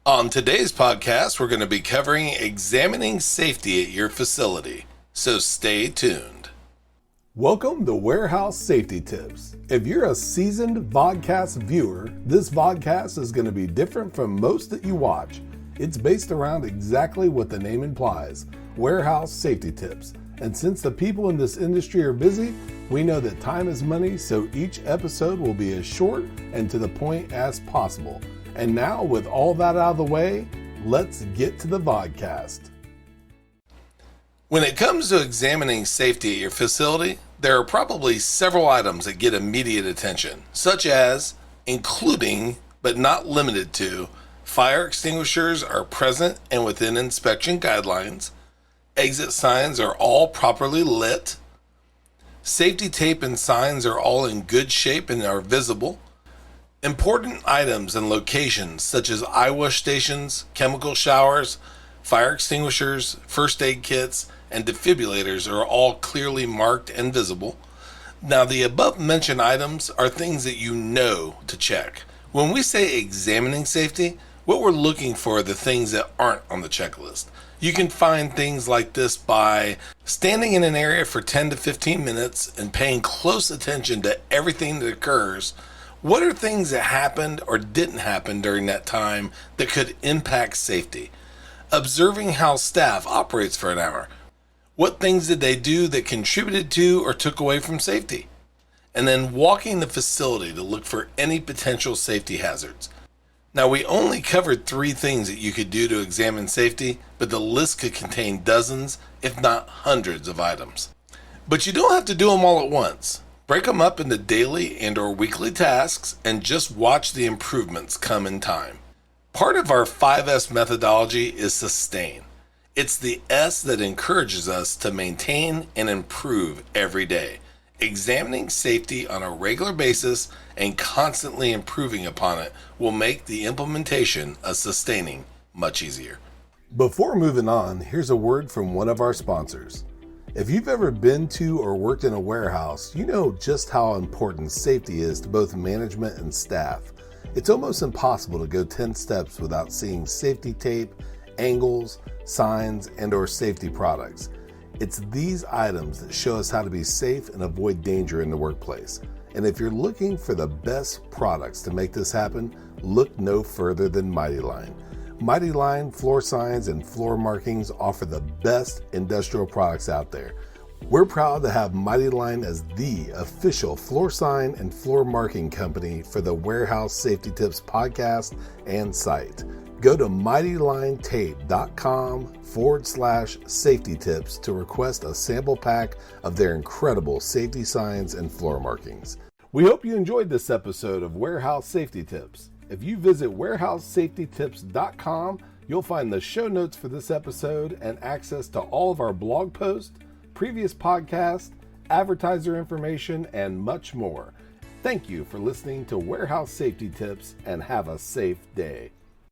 On today's podcast, we're going to be covering examining safety at your facility, so stay tuned. Welcome to Warehouse Safety Tips. If you're a seasoned vodcast viewer, this vodcast is going to be different from most that you watch. It's based around exactly what the name implies, warehouse safety tips. And since the people in this industry are busy, we know that time is money, so each episode will be as short and to the point as possible. And now, with all that out of the way, let's get to the vodcast. When it comes to examining safety at your facility, there are probably several items that get immediate attention, such as, including, but not limited to, fire extinguishers are present and within inspection guidelines, exit signs are all properly lit, safety tape and signs are all in good shape and are visible, important items and locations such as eye wash stations, chemical showers, fire extinguishers, first aid kits, and defibrillators are all clearly marked and visible. Now, the above mentioned items are things that you know to check. When we say examining safety, what we're looking for are the things that aren't on the checklist. You can find things like this by standing in an area for 10 to 15 minutes and paying close attention to everything that occurs. What are things that happened or didn't happen during that time that could impact safety? Observing how staff operates for an hour. What things did they do that contributed to or took away from safety? And then walking the facility to look for any potential safety hazards. Now, we only covered 3 things that you could do to examine safety, but the list could contain dozens, if not hundreds of items. But you don't have to do them all at once. Break them up into daily and or weekly tasks and just watch the improvements come in time. Part of our 5S methodology is sustain. It's the S that encourages us to maintain and improve every day. Examining safety on a regular basis and constantly improving upon it will make the implementation of sustaining much easier. Before moving on, here's a word from one of our sponsors. If you've ever been to or worked in a warehouse, you know just how important safety is to both management and staff. It's almost impossible to go 10 steps without seeing safety tape, angles, signs, and or safety products. It's these items that show us how to be safe and avoid danger in the workplace. And if you're looking for the best products to make this happen, look no further than Mighty Line. Mighty Line floor signs and floor markings offer the best industrial products out there. We're proud to have Mighty Line as the official floor sign and floor marking company for the Warehouse Safety Tips podcast and site. Go to mightylinetape.com/safety tips to request a sample pack of their incredible safety signs and floor markings. We hope you enjoyed this episode of Warehouse Safety Tips. If you visit warehousesafetytips.com, you'll find the show notes for this episode and access to all of our blog posts, previous podcasts, advertiser information, and much more. Thank you for listening to Warehouse Safety Tips and have a safe day.